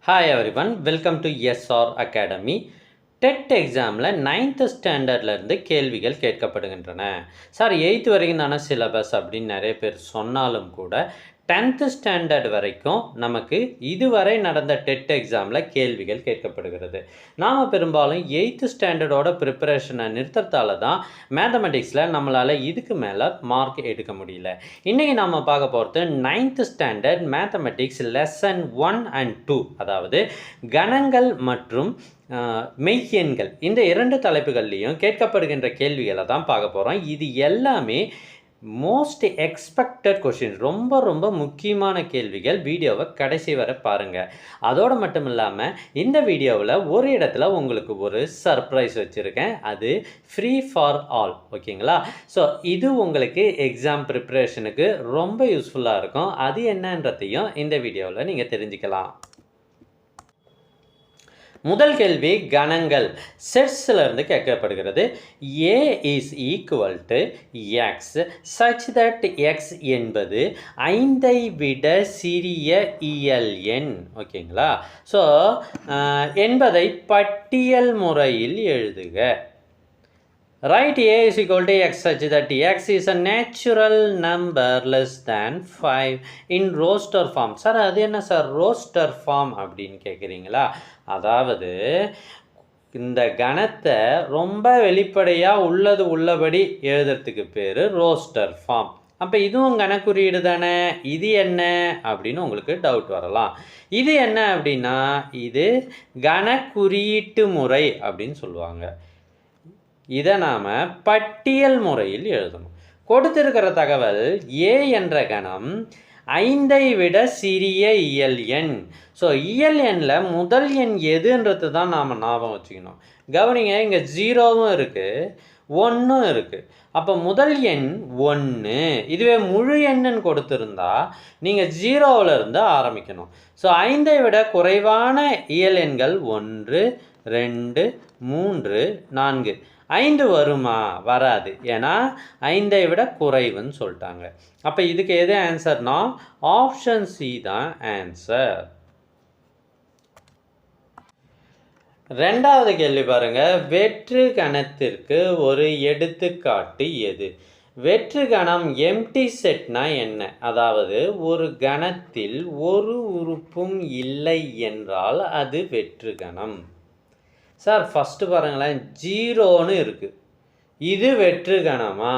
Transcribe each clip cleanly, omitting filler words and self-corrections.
Hi everyone, welcome to SR Academy. TET எக்ஸாமில் 9th ஸ்டாண்டர்ட்லேருந்து கேள்விகள் கேட்கப்படுகின்றன. Sir 8th வரைக்கும் தானே சிலபஸ் அப்படின்னு நிறைய பேர் சொன்னாலும் கூட 10th ஸ்டாண்டர்ட் வரைக்கும் நமக்கு இதுவரை நடந்த டெட் எக்ஸாமில் கேள்விகள் கேட்கப்படுகிறது. நாம் பெரும்பாலும் 8th ஸ்டாண்டர்டோட ப்ரிப்பரேஷனை நிறுத்தத்தால் தான் மேத்தமெட்டிக்ஸில் நம்மளால் இதுக்கு மேலே மார்க் எடுக்க முடியல. இன்றைக்கி நாம் பார்க்க போகிறது 9th standard mathematics lesson 1 and 2, அதாவது கணங்கள் மற்றும் மெய்யெண்கள், இந்த 2 தலைப்புகள்லையும் கேட்கப்படுகின்ற கேள்விகளை தான் பார்க்க போகிறோம். இது எல்லாமே மோஸ்ட் எக்ஸ்பெக்டட் கொஷின், ரொம்ப ரொம்ப முக்கியமான கேள்விகள். வீடியோவை கடைசி வரை பாருங்கள். அதோடு மட்டும் இல்லாமல் இந்த வீடியோவில் ஒரு இடத்துல உங்களுக்கு ஒரு சர்ப்ரைஸ் வச்சுருக்கேன். அது ஃப்ரீ ஃபார் ஆல், ஓகேங்களா? ஸோ இது உங்களுக்கு எக்ஸாம் ப்ரிப்ரேஷனுக்கு ரொம்ப யூஸ்ஃபுல்லாக இருக்கும். அது என்னன்றதையும் இந்த வீடியோவில் நீங்கள் தெரிஞ்சுக்கலாம். முதல் கேள்வி கணங்கள் செட்ஸிலிருந்து கேட்கப்படுகிறது. A is equal to x such that x என்பது 5ஐ விட சிறிய இயல் எண், ஓகேங்களா? ஸோ என்பதை பட்டியல் முறையில் எழுதுக. Write A is equal to x such that x is a natural number less than 5 in roster form. Sir அது என்ன சார் ரோஸ்டர் ஃபார்ம் அப்படின்னு கேட்குறீங்களா? அதாவது இந்த கணத்தை ரொம்ப வெளிப்படையாக உள்ளபடி எழுதுறதுக்கு பேர் ரோஸ்டர் ஃபார்ம். அப்போ இதுவும் கணக்குறியீடு தானே, இது என்ன அப்படின்னு உங்களுக்கு டவுட் வரலாம். இது என்ன அப்படின்னா இது கணக்குறியீட்டு முறை அப்படின்னு சொல்லுவாங்க. இதை நாம் பட்டியல் முறையில் எழுதணும். கொடுத்திருக்கிற தகவல் A என்ற கணம் 5ஐ விட சிறிய இயல் எண். ஸோ இயல் எண்ணில் முதல் எண் எதுன்றது தான் நாம் ஞாபகம் வச்சுக்கணும். கவனிங்க, இங்கே 0வும் இருக்குது 1ம் இருக்குது. அப்போ முதல் எண் 1. இதுவே முழு எண்ணுன்னு கொடுத்துருந்தா நீங்கள் 0விலிருந்து ஆரம்பிக்கணும். ஸோ 5ஐ விட குறைவான இயல் எண்கள் 1, 2, 3, 4. 5 வருமா? வராது. ஏன்னா 5ஐ விட குறைவுன்னு சொல்லிட்டாங்க. அப்போ இதுக்கு எது ஆன்சர்னா ஆப்ஷன் சி தான் ஆன்சர். ரெண்டாவது கேள்வி பாருங்க. வெற்று கணத்திற்கு ஒரு எடுத்துக்காட்டு எது? வெற்று கணம் எம்டி செட்னா என்ன? அதாவது ஒரு கணத்தில் ஒரு உறுப்பும் இல்லை என்றால் அது வெற்று கணம். சார் ஃபஸ்ட்டு பாருங்களேன், 0ன்னு இருக்குது. இது வெற்று கணமா?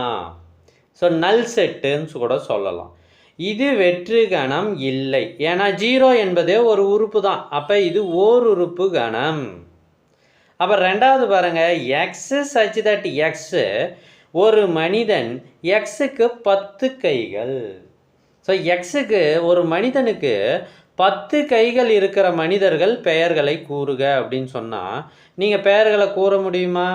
ஸோ நல் செட்டுன்னு கூட சொல்லலாம். இது வெற்று கணம் இல்லை, ஏன்னா 0 என்பதே ஒரு உறுப்பு தான். அப்போ இது ஓர் உறுப்பு கணம். அப்போ ரெண்டாவது பாருங்கள், எக்ஸு சச் தட் எக்ஸு ஒரு மனிதன், எக்ஸுக்கு 10 கைகள். ஸோ எக்ஸுக்கு ஒரு மனிதனுக்கு 10 கைகள் இருக்கிற மனிதர்கள் பெயர்களை கூறுக அப்படின்னு சொன்னால் நீங்கள் பெயர்களை கூற முடியுமா?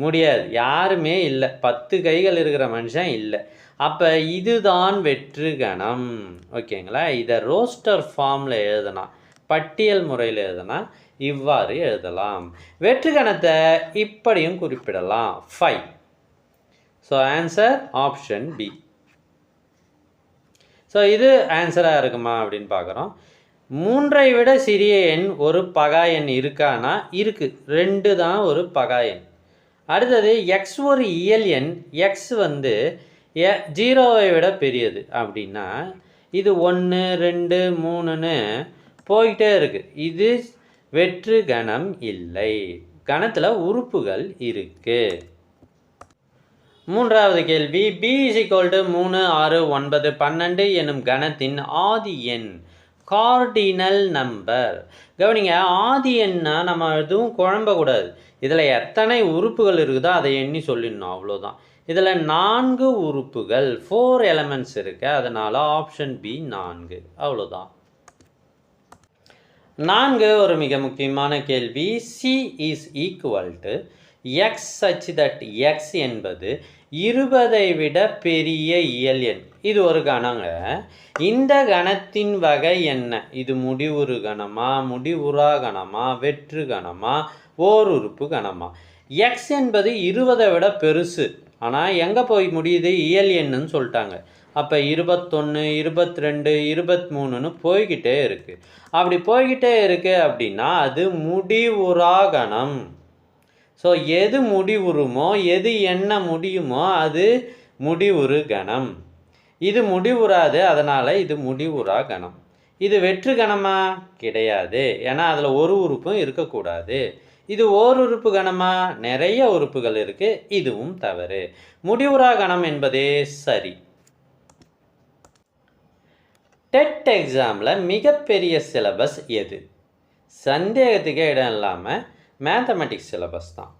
முடியாது. யாருமே இல்லை, 10 கைகள் இருக்கிற மனுஷன் இல்லை. அப்போ இதுதான் வெற்று கணம், ஓகேங்களா? இதை ரோஸ்டர் ஃபார்மில் எழுதுனா, பட்டியல் முறையில் எழுதுனா இவ்வாறு எழுதலாம். வெற்று கணத்தை இப்படியும் குறிப்பிடலாம், 5. So answer option B. So இது ஆன்சராக இருக்குமா அப்படின்னு பார்க்குறோம். 3ஐ விட சிறிய எண் ஒரு பகா எண் இருக்கானா? இருக்குது. 2 தான் ஒரு பகா எண். அடுத்தது எக்ஸ் ஒரு இயல் எண், எக்ஸ் 0ஐ விட பெரியது அப்படின்னா இது 1, 2, 3ன்னு போயிட்டே இருக்குது. இது வெற்று கணம் இல்லை. கணத்தில் உறுப்புகள் இருக்குது. மூன்றாவது கேள்வி. B is equal to 3, 6, 9, 12 எனும் கணத்தின் ஆதி எண் கார்டினல் நம்பர். கவனிங்க, ஆதி எண்ணா நம்ம எதுவும் குழம்பக்கூடாது. இதில் எத்தனை உறுப்புகள் இருக்குதோ அதை எண்ணி சொல்லிடணும், அவ்வளோதான். இதில் 4 உறுப்புகள், 4 எலமெண்ட்ஸ் இருக்குது. அதனால் ஆப்ஷன் பி 4, அவ்வளோதான். 4 ஒரு மிக முக்கியமான கேள்வி. C is equal to x such that x என்பது 20ஐ விட பெரிய இயல் எண். இது ஒரு கணங்க. இந்த கணத்தின் வகை என்ன? இது முடிவுறு கணமா, முடிவுறா கணமா, வெற்று கணமா, ஓர் உறுப்பு கணமா? எக்ஸ் என்பது 20ஐ விட பெருசு, ஆனால் எங்கே போய் முடியுது? இயல் எண்ணுன்னு சொல்லிட்டாங்க. அப்போ 21, 22, 23ன்னு போய்கிட்டே இருக்குது. அப்படி போய்கிட்டே இருக்குது அப்படின்னா அது முடிவுறா கணம். ஸோ எது முடிவுறுமோ, எது என்ன முடியுமோ அது முடிவுறு கணம். இது முடிவுறாது, அதனால் இது முடிவுறா கணம். இது வெற்று கணமா? கிடையாது, ஏன்னா அதில் ஒரு உறுப்பும் இருக்கக்கூடாது. இது ஓர் உறுப்பு கணமா? நிறைய உறுப்புகள் இருக்கு, இதுவும் தவறு. முடிவுறா கணம் என்பதே சரி. டெட் எக்ஸாமில் மிகப்பெரிய சிலபஸ் எது? சந்தேகத்துக்கே இடம் இல்லாமல் மேத்தமெட்டிக்ஸ் சிலபஸ் தான்.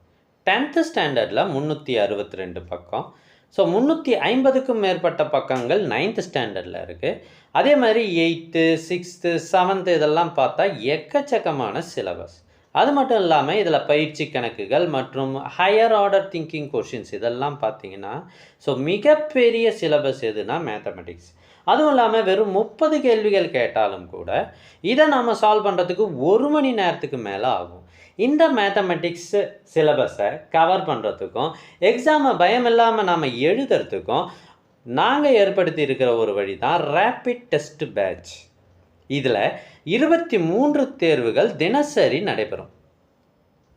10th ஸ்டாண்டர்டில் 362 பக்கம். ஸோ 350க்கும் மேற்பட்ட பக்கங்கள் 9th ஸ்டாண்டர்டில் இருக்குது. அதே மாதிரி 8th, 6th, 7th இதெல்லாம் பார்த்தா எக்கச்சக்கமான சிலபஸ். அது மட்டும் இல்லாமல் இதில் பயிற்சி கணக்குகள் மற்றும் ஹையர் ஆர்டர் திங்கிங் கொஷின்ஸ் இதெல்லாம் பார்த்தீங்கன்னா, ஸோ மிகப்பெரிய சிலபஸ் எதுனா மேத்தமெட்டிக்ஸ். அதுவும் இல்லாமல் வெறும் 30 கேள்விகள் கேட்டாலும் கூட இதை நாம் சால்வ் பண்ணுறதுக்கு 1 மணி நேரத்துக்கு மேலே ஆகும். இந்த மேத்தமெட்டிக்ஸ் சிலபஸை கவர் பண்ணுறதுக்கும் எக்ஸாமை பயம் இல்லாமல் நாம் எழுதுறதுக்கும் நாங்கள் ஏற்படுத்தி இருக்கிற ஒரு வழி தான் ரேபிட் டெஸ்ட் பேட்ச். இதில் 23 தேர்வுகள் தினசரி நடைபெறும்.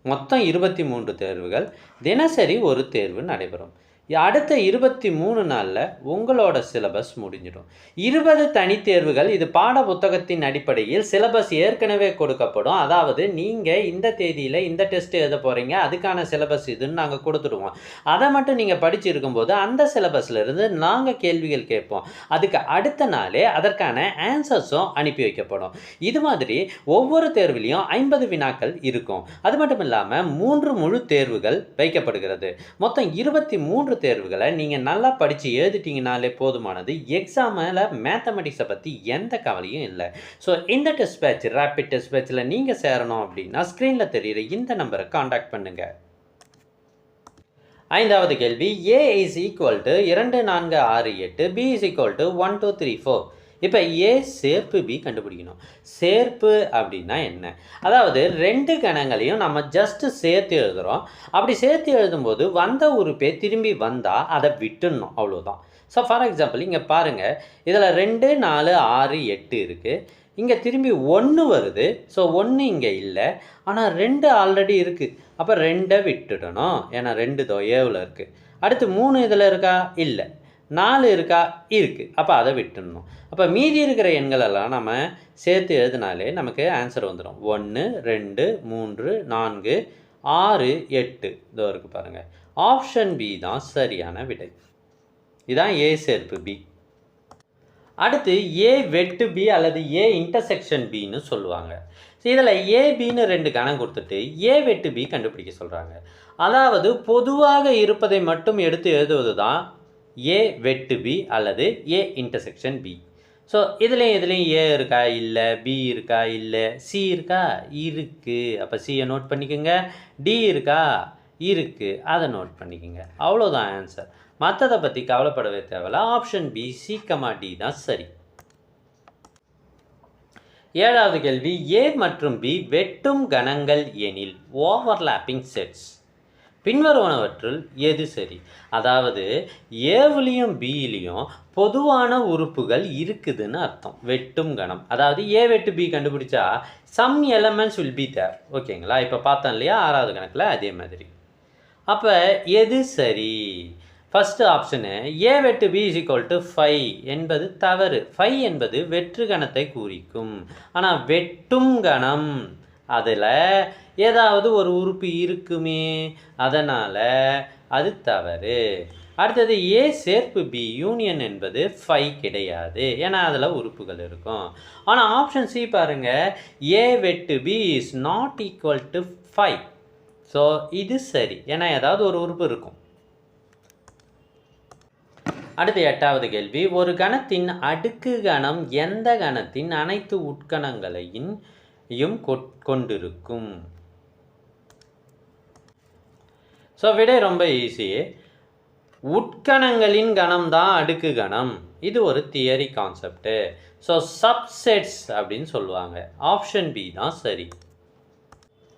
மொத்தம் 23 தேர்வுகள், தினசரி ஒரு தேர்வு நடைபெறும். அடுத்த 23 நாளில் உங்களோட சிலபஸ் முடிஞ்சிடும். 20 தனித்தேர்வுகள். இது பாட புத்தகத்தின் அடிப்படையில் சிலபஸ் ஏற்கனவே கொடுக்கப்படும். அதாவது நீங்கள் இந்த தேதியில் இந்த டெஸ்ட் எழுத போகிறீங்க, அதுக்கான சிலபஸ் இதுன்னு நாங்கள் கொடுத்துடுவோம். அதை மட்டும் நீங்கள் படித்து இருக்கும்போது அந்த சிலபஸ்லேருந்து நாங்கள் கேள்விகள் கேட்போம். அதுக்கு அடுத்த நாளே அதற்கான ஆன்சர்ஸும் அனுப்பி வைக்கப்படும். இது மாதிரி ஒவ்வொரு தேர்விலையும் 50 வினாக்கள் இருக்கும். அது மட்டும் இல்லாமல் 3 முழு தேர்வுகள் வைக்கப்படுகிறது. மொத்தம் 23 தேர்வுகளை நீங்கள் நல்லா படித்து எழுதிட்டீங்கனாலே போதுமானது. எக்ஸாமில் மேத்தமெட்டிக்ஸை பற்றி எந்த கவலையும் இல்லை. ஸோ இந்த டெஸ்ட் பேட்ச், ரேபிட் டெஸ்ட் பேட்சில் நீங்கள் சேரணும் அப்படின்னா ஸ்க்ரீனில் தெரிகிற இந்த நம்பரை காண்டாக்ட் பண்ணுங்கள். 5வது கேள்வி, A is equal to 2, 4, 6, 8, B is equal to 1, 2, 3, 4. இப்போ ஏ சேர்ப்பு பி கண்டுபிடிக்கணும். சேர்ப்பு அப்படின்னா என்ன? அதாவது 2 கணங்களையும் நம்ம ஜஸ்ட்டு சேர்த்து எழுதுகிறோம். அப்படி சேர்த்து எழுதும்போது வந்த உறுப்பே திரும்பி வந்தால் அதை விட்டுடணும், அவ்வளோதான். ஸோ ஃபார் எக்ஸாம்பிள் இங்கே பாருங்கள், இதில் 2, 4, 6, 8 இருக்குது. இங்கே திரும்பி 1 வருது. ஸோ 1 இங்கே இல்லை, ஆனால் 2 ஆல்ரெடி இருக்குது. அப்போ 2 விட்டுடணும், ஏன்னா 2 ஏவில் இருக்குது. அடுத்து 3 இதில் இருக்கா? இல்லை. 4 இருக்கா? இருக்குது. அப்போ அதை விட்டுடணும். அப்போ மீதி இருக்கிற எண்களெல்லாம் நம்ம சேர்த்து எழுதினாலே நமக்கு ஆன்சர் வந்துடும். 1, 2, 3, 4, 6, 8 இதோ இருக்குது பாருங்கள். ஆப்ஷன் பி தான் சரியான விடை. இதுதான் ஏ சேர்ப்பு பி. அடுத்து ஏ வெட்டு பி அல்லது ஏ இன்டர்செக்ஷன் பின்னு சொல்லுவாங்க. இதில் ஏபின்னு 2 கணம் கொடுத்துட்டு ஏ வெட்டு பி கண்டுபிடிக்க சொல்கிறாங்க. அதாவது பொதுவாக இருப்பதை மட்டும் எடுத்து எழுதுவது தான் ஏ வெட்டு பி அல்லது ஏ இன்டர்செக்ஷன் பி. ஸோ இதுலேயும் ஏ இருக்கா? இல்லை. பி இருக்கா? இல்லை. சி இருக்கா? இருக்குது. அப்போ சியை நோட் பண்ணிக்கோங்க. டி இருக்கா? இருக்குது. அதை நோட் பண்ணிக்கோங்க. அவ்வளோதான் ஆன்சர். மற்றதை பற்றி கவலைப்படவே தேவையில்ல. ஆப்ஷன் பி, சி, டி தான் சரி. 7வது கேள்வி, ஏ மற்றும் பி வெட்டும் கணங்கள் எனில் ஓவர்லாப்பிங் செட்ஸ் பின்வருவனவற்றுள் எது சரி? அதாவது ஏவிலையும் பியிலையும் பொதுவான உறுப்புகள் இருக்குதுன்னு அர்த்தம். வெட்டும் கணம், அதாவது ஏ வெட்டு பி கண்டுபிடிச்சா some elements will be there. ஓகேங்களா? இப்போ பார்த்தோம் இல்லையா 6வது கணக்கில், அதே மாதிரி. அப்போ எது சரி? ஃபஸ்ட்டு ஆப்ஷனு ஏ வெட்டு பி இஸ் ஈக்குவல் டு 5 என்பது தவறு. 5 என்பது வெற்று கணத்தை குறிக்கும். ஆனால் வெட்டும் கணம் அதில் ஏதாவது ஒரு உறுப்பு இருக்குமே, அதனால் அது தவறு. அடுத்தது ஏ சேர்ப்பு பி யூனியன் என்பது 5 கிடையாது, ஏன்னா அதில் உறுப்புகள் இருக்கும். ஆனால் ஆப்ஷன் சி பாருங்கள், ஏ வெட்டு B is not equal to 5. So இது சரி, ஏன்னா ஏதாவது ஒரு உறுப்பு இருக்கும். அடுத்து 8வது கேள்வி, ஒரு கணத்தின் அடுக்கு கணம் எந்த கணத்தின் அனைத்து உட்கணங்களையும் கொண்டிருக்கும்? ஸோ விடை ரொம்ப ஈஸி. உட்கணங்களின் கணம் தான் அடுக்கு கணம். இது ஒரு தியரி கான்செப்டு. ஸோ சப்செட்ஸ் அப்படின்னு சொல்லுவாங்க. ஆப்ஷன் பி தான் சரி.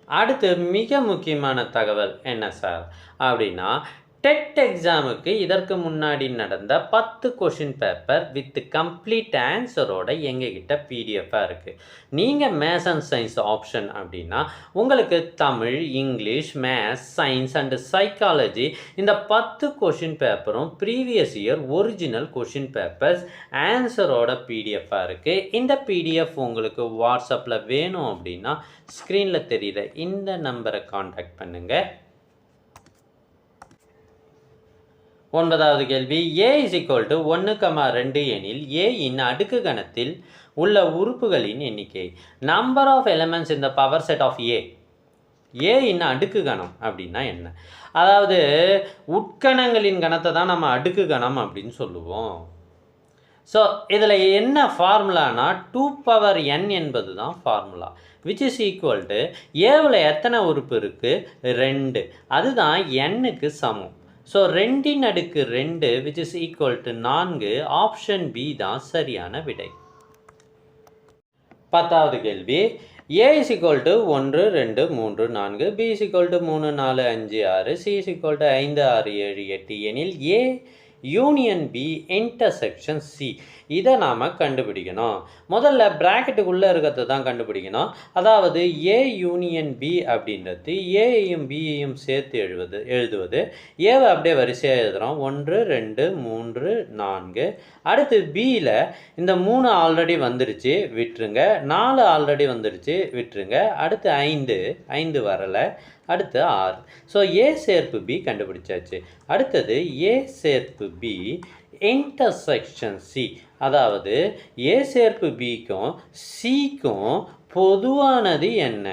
அடுத்து மிக முக்கியமான தகவல் என்ன சார் அப்படின்னா, டெட் எக்ஸாமுக்கு இதற்கு முன்னாடி நடந்த 10 கொஷின் பேப்பர் வித் கம்ப்ளீட் ஆன்சரோட எங்ககிட்ட பிடிஎஃபாக இருக்குது. நீங்கள் மேத்ஸ் அண்ட் சயின்ஸ் ஆப்ஷன் அப்படின்னா உங்களுக்கு Tamil, English, maths, science and psychology இந்த 10 கொஷின் பேப்பரும் previous year original question papers ஆன்சரோட பிடிஎஃபாக இருக்குது. இந்த பிடிஎஃப் உங்களுக்கு வாட்ஸ்அப்பில் வேணும் அப்படின்னா ஸ்க்ரீனில் தெரியுற இந்த நம்பரை காண்டாக்ட் பண்ணுங்கள். 9வது கேள்வி, a = 1,2 எனில் a இன் அடுக்கு கணத்தில் உள்ள உறுப்புகளின் எண்ணிக்கை. Number of elements in the power set of a. a இன் அடுக்கு கணம் அப்படின்னா என்ன? அதாவது உட்கணங்களின் கணத்தை தான் நம்ம அடுக்கு கணம் அப்படின்னு சொல்லுவோம். ஸோ இதில் என்ன ஃபார்முலானா 2n என்பது தான் formula, which is equal to ஏவில் எத்தனை உறுப்பு இருக்குது? 2. அதுதான் n-க்கு சமம். So 2/2 which is equal to 4. Option B தான் சரியான விடை. 10வது கேள்வி, a = 1 2 3 4, b = 3 4 5 6, c = 5 6 7 8 எனில் a union B intersection C. இதை நாம் கண்டுபிடிக்கணும். முதல்ல ப்ராக்கெட்டுக்குள்ளே இருக்கிறத தான் கண்டுபிடிக்கணும். அதாவது ஏ யூனியன் பி அப்படின்றது ஏயையும் பியையும் சேர்த்து எழுதுவது. ஏவை அப்படியே வரிசையாக எழுதுகிறோம். 1 2 3 4. அடுத்து பியில் இந்த 3 ஆல்ரெடி வந்துருச்சு, விட்டுருங்க. 4 ஆல்ரெடி வந்துருச்சு, விட்டுருங்க. அடுத்து 5 வரலை. அடுத்து 6. ஸோ ஏ சேர்ப்பு பி கண்டுபிடிச்சாச்சு. அடுத்தது ஏ சேர்ப்பு பி இன்டர்செக்ஷன் சி. அதாவது ஏ சேர்ப்பு பிக்கும் சிக்கும் பொதுவானது என்ன?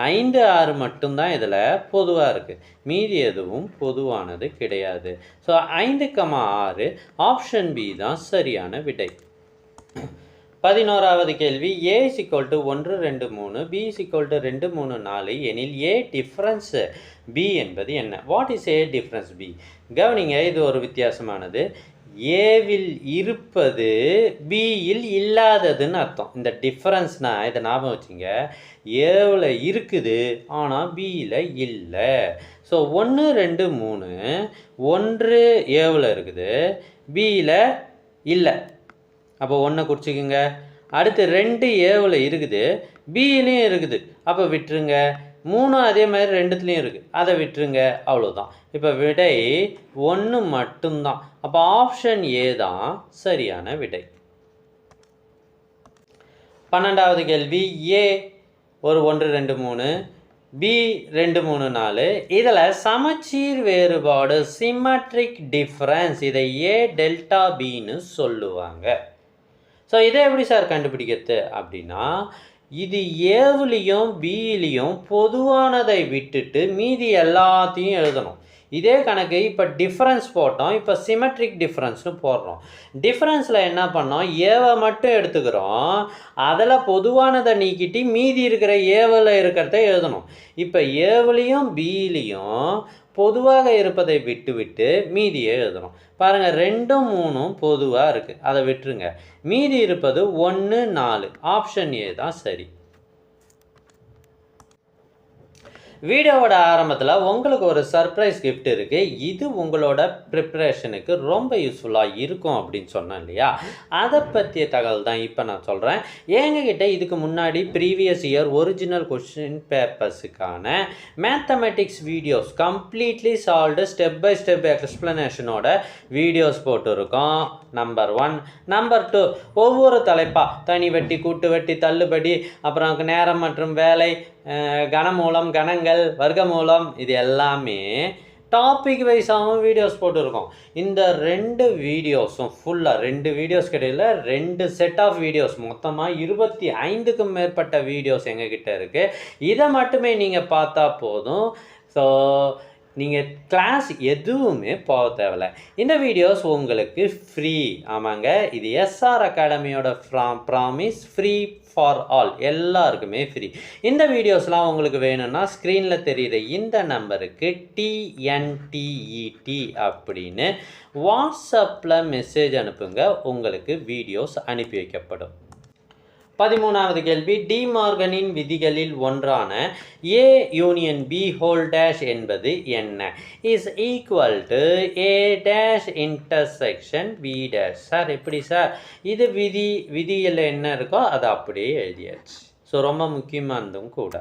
5 6 மட்டும்தான் இதில் பொதுவாக இருக்குது, மீதி எதுவும் பொதுவானது கிடையாது. ஸோ 5,6 ஆப்ஷன் பி தான் சரியான விடை. 11வது கேள்வி, a = 1 2 3, b = 2 3 4 எனில் a டிஃப்ரென்ஸ் b என்பது என்ன? What is a difference b? கவனிங்க, இது ஒரு வித்தியாசமானது. ஏவில் இருப்பது பியில் இல்லாததுன்னு அர்த்தம். இந்த டிஃப்ரென்ஸ்னால் இதை ஞாபகம் வச்சுங்க. ஏவில் இருக்குது ஆனால் பியில் இல்லை. ஸோ 1 2 3, 1 ஏவில் இருக்குது, பியில் இல்லை. அப்போ 1 குறிச்சிக்குங்க. அடுத்து 2 ஏவில் இருக்குது, பியிலையும் இருக்குது, அப்போ விட்டுருங்க. 3 அதே மாதிரி 2த்துலேயும் இருக்குது, அதை விட்டுருங்க. அவ்வளோதான். இப்போ விடை 1 மட்டும்தான். அப்போ ஆப்ஷன் ஏ தான் சரியான விடை. 12வது கேள்வி, ஏ ஒரு 1 2 3, பி 2 3 4. இதில் சமச்சீர் வேறுபாடு சிமெட்ரிக் டிஃப்ரென்ஸ், இதை ஏ டெல்டா பின்னு சொல்லுவாங்க. ஸோ இதை எப்படி சார் கண்டுபிடிக்கிறது அப்படின்னா, இது ஏவுலேயும் பியிலையும் பொதுவானதை விட்டுட்டு மீதி எல்லாத்தையும் எழுதணும். இதே கணக்கு இப்போ டிஃப்ரென்ஸ் போட்டோம், இப்போ சிமெட்ரிக் டிஃப்ரென்ஸ்னு போடுறோம். டிஃப்ரென்ஸில் என்ன பண்ணோம்? ஏவை மட்டும் எடுத்துக்கிறோம், அதில் பொதுவானதை நீக்கிட்டு மீதி இருக்கிற ஏவில் இருக்கிறத எழுதணும். இப்போ ஏவுலேயும் பியிலையும் பொதுவாக இருப்பதை விட்டு மீதியை எழுதணும். பாருங்கள், 2 3 பொதுவாக இருக்குது, அதை விட்டுருங்க. மீதி இருப்பது 1 4. ஆப்ஷன் ஏ தான் சரி. வீடியோவோட ஆரம்பத்தில் உங்களுக்கு ஒரு சர்ப்ரைஸ் கிஃப்ட் இருக்குது. இது உங்களோட ப்ரிப்ரேஷனுக்கு ரொம்ப யூஸ்ஃபுல்லாக இருக்கும் அப்படின்னு சொன்னேன் இல்லையா? அதை பற்றிய தகவல் தான் இப்போ நான் சொல்கிறேன். எங்ககிட்ட இதுக்கு முன்னாடி ப்ரீவியஸ் இயர் ஒரிஜினல் கொஷின் பேப்பர்ஸுக்கான mathematics videos completely solved step by step எக்ஸ்ப்ளனேஷனோட வீடியோஸ் போட்டுருக்கோம். நம்பர் 1. நம்பர் 2, ஒவ்வொரு தலைப்பாக தனி வட்டி, கூட்டு வட்டி, தள்ளுபடி, அப்புறம் நேரம் மற்றும் வேலை, கனமூலம், கணங்கள், வர்க்கமூலம், இது எல்லாமே டாபிக் வைஸாகவும் வீடியோஸ் போட்டுருக்கோம். இந்த 2 வீடியோஸும் ஃபுல்லாக 2 வீடியோஸ் கிடையாது, 2 செட் ஆஃப் வீடியோஸ், மொத்தமாக 25க்கும் மேற்பட்ட வீடியோஸ் எங்ககிட்ட இருக்குது. இதை மட்டுமே நீங்கள் பார்த்தா போதும். ஸோ நீங்கள் கிளாஸ் எதுவுமே போக தேவையில்லை. இந்த வீடியோஸ் உங்களுக்கு ஃப்ரீ. ஆமாங்க, இது எஸ்ஆர் அகாடமியோட ப்ராமிஸ், ஃப்ரீ ஃபார் ஆல், எல்லாருக்குமே ஃப்ரீ. இந்த வீடியோஸ்லாம் உங்களுக்கு வேணும்னா ஸ்க்ரீனில் தெரியுற இந்த நம்பருக்கு TNTET அப்படின்னு வாட்ஸ்அப்பில் மெசேஜ் அனுப்புங்க, உங்களுக்கு வீடியோஸ் அனுப்பி வைக்கப்படும். 13வது கேள்வி, டி மார்கனின் விதிகளில் ஒன்றான A union B whole dash என்பது என்ன? Is equal to A dash intersection B dash. Sir எப்படி சார்? இது விதியில் என்ன இருக்கோ அதை அப்படியே எழுதியாச்சு. ஸோ ரொம்ப முக்கியமானதும் கூட.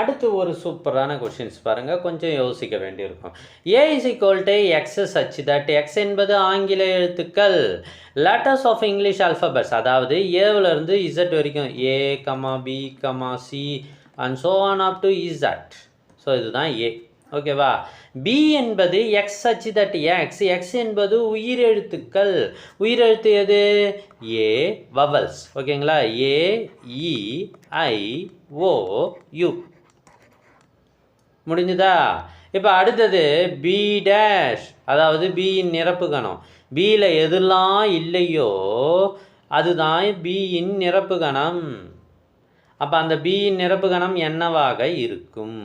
அடுத்து ஒரு சூப்பரான கொஷின்ஸ் பாருங்கள், கொஞ்சம் யோசிக்க வேண்டியிருக்கும். A is equal to X such that X என்பது ஆங்கில எழுத்துக்கள் லெட்டர்ஸ் ஆஃப் இங்கிலீஷ் அல்ஃபபெட்ஸ், அதாவது ஏவிலேருந்து இசட் வரைக்கும் A, B, C and so on up to Z. So இதுதான் A. ஓகேவா? B என்பது X such that X, X என்பது உயிரெழுத்துக்கள். உயிரெழுத்து எது? A vowels. ஓகேங்களா? A, E, I, O, U. முடிஞ்சுதா? இப்போ அடுத்தது பி டேஷ், அதாவது பியின் நிரப்பு கணம். பியில் எதெல்லாம் இல்லையோ அதுதான் பியின் நிரப்பு கணம். அப்போ அந்த பியின் நிரப்பு கணம் என்னவாக இருக்கும்?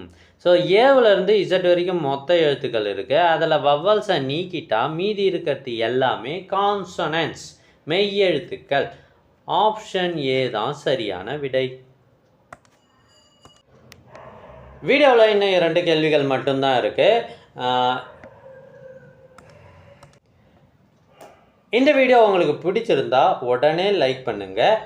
ஸோ ஏவிலேருந்து இசட் வரைக்கும் மொத்த எழுத்துக்கள் இருக்குது. அதில் வவ்வல்ஸை நீக்கிட்டா மீதி இருக்கிறது எல்லாமே கான்சனன்ட்ஸ், மெய்யெழுத்துக்கள். ஆப்ஷன் ஏ தான் சரியான விடை. வீடியோவில் இன்னும் 2 கேள்விகள் மட்டும்தான் இருக்குது. இந்த வீடியோ உங்களுக்கு பிடிச்சிருந்தா உடனே லைக் பண்ணுங்கள்,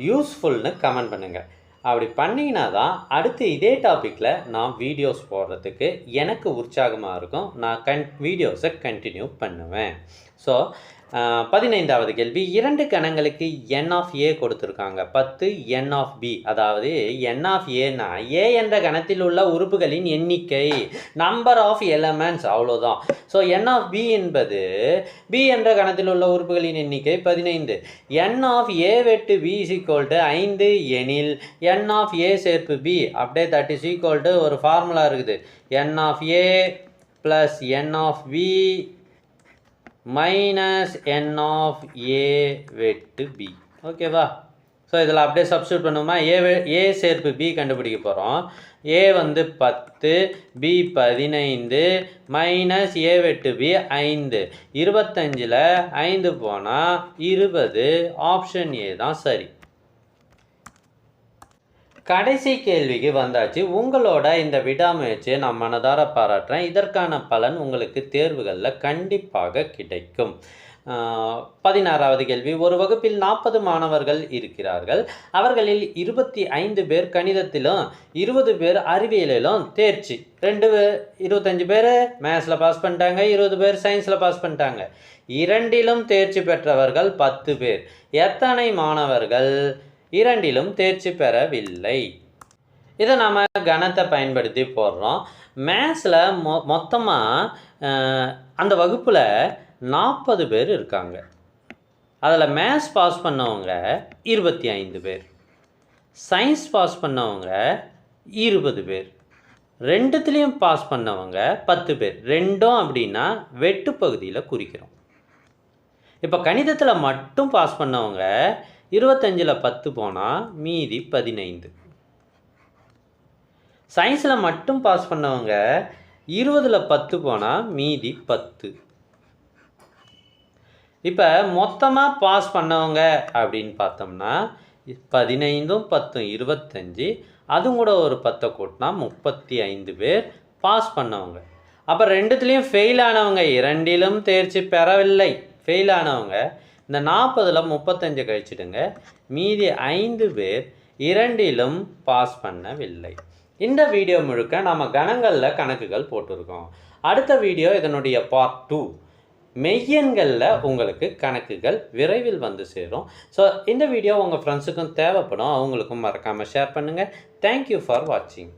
யூஸ்ஃபுல்னு கமெண்ட் பண்ணுங்கள். அப்படி பண்ணிங்கன்னா தான் அடுத்து இதே டாப்பிக்கில் நான் வீடியோஸ் போடுறதுக்கு எனக்கு உற்சாகமாக இருக்கும். நான் வீடியோஸை கண்டினியூ பண்ணுவேன். ஸோ 15வது கேள்வி, 2 கணங்களுக்கு n ஆஃப் A கொடுத்துருக்காங்க, 10 n ஆஃப் B. அதாவது n ஆஃப் ஏன்னா A என்ற கணத்தில் உள்ள உறுப்புகளின் எண்ணிக்கை, நம்பர் ஆஃப் எலமெண்ட்ஸ், அவ்வளோதான். ஸோ n ஆஃப் B என்பது B என்ற கணத்தில் உள்ள உறுப்புகளின் எண்ணிக்கை 15. n ஆஃப் A வெட்டு B இஸ் ஈக்குவல் டு 5 எனில் n ஆஃப் A சேர்ப்பு B, அப்படியே தட் இஸ் ஈக்குவல் டு ஒரு ஃபார்முலா இருக்குது, n of A plus n of B minus n of A வெட்டு B. ஓகேவா? ஸோ இதில் அப்படியே சப்ஸ்டியூட் பண்ணுவோமா? A சேர்ப்பு B கண்டுபிடிக்க போகிறோம். A வந்து 10, B 15 மைனஸ் A வெட்டு B 5. 25ல் 5 போனால் 20. ஆப்ஷன் ஏ தான் சரி. கடைசி கேள்விக்கு வந்தாச்சு. உங்களோட இந்த விடாமுயற்சியை நான் மனதார பாராட்டுறேன். இதற்கான பலன் உங்களுக்கு தேர்வுகளில் கண்டிப்பாக கிடைக்கும். 16வது கேள்வி, ஒரு வகுப்பில் 40 மாணவர்கள் இருக்கிறார்கள். அவர்களில் 25 பேர் கணிதத்திலும் 20 பேர் அறிவியலிலும் தேர்ச்சி. 25 பேர் மேத்ஸில் பாஸ் பண்ணிட்டாங்க, 20 பேர் சயின்ஸில் பாஸ் பண்ணிட்டாங்க. இரண்டிலும் தேர்ச்சி பெற்றவர்கள் 10 பேர். எத்தனை மாணவர்கள் இரண்டிலும் தேர்ச்சி பெறவில்லை? இதை நாம் கணத்தை பயன்படுத்தி போடுறோம். மேத்ஸில் மொத்தமாக அந்த வகுப்பில் 40 பேர் இருக்காங்க. அதில் மேத்ஸ் பாஸ் பண்ணவங்க 25 பேர், சயின்ஸ் பாஸ் பண்ணவங்க 20 பேர், ரெண்டுத்துலேயும் பாஸ் பண்ணவங்க 10 பேர். ரெண்டும் அப்படின்னா வெட்டு பகுதியில் குறிக்கிறோம். இப்போ கணிதத்தில் மட்டும் பாஸ் பண்ணவங்க 25ல் 10 போனால் மீதி 15. சயின்ஸில் மட்டும் பாஸ் பண்ணவங்க 20ல் 10 போனால் மீதி 10. இப்போ மொத்தமாக பாஸ் பண்ணவங்க அப்படின்னு பார்த்தோம்னா 15ம் 10ம் 25, அதுவும் கூட ஒரு 10 கூட்டினா 35 பேர் பாஸ் பண்ணவங்க. அப்போ ரெண்டுத்துலேயும் ஃபெயில் ஆனவங்க, இரண்டிலும் தேர்ச்சி பெறவில்லை. ஃபெயில் ஆனவங்க இந்த 40ல் 35 கழிச்சிடுங்க, மீதி 5 பேர் இரண்டிலும் பாஸ் பண்ணவில்லை. இந்த வீடியோ முழுக்க நம்ம கணங்களில் கணக்குகள் போட்டிருக்கோம். அடுத்த வீடியோ இதனுடைய பார்ட் 2, மெய்யெண்களில் உங்களுக்கு கணக்குகள் விரைவில் வந்து சேரும். ஸோ இந்த வீடியோ உங்கள் ஃப்ரெண்ட்ஸுக்கும் தேவைப்படும், அவங்களுக்கும் மறக்காமல் ஷேர் பண்ணுங்கள். தேங்க்யூ ஃபார் வாட்சிங்.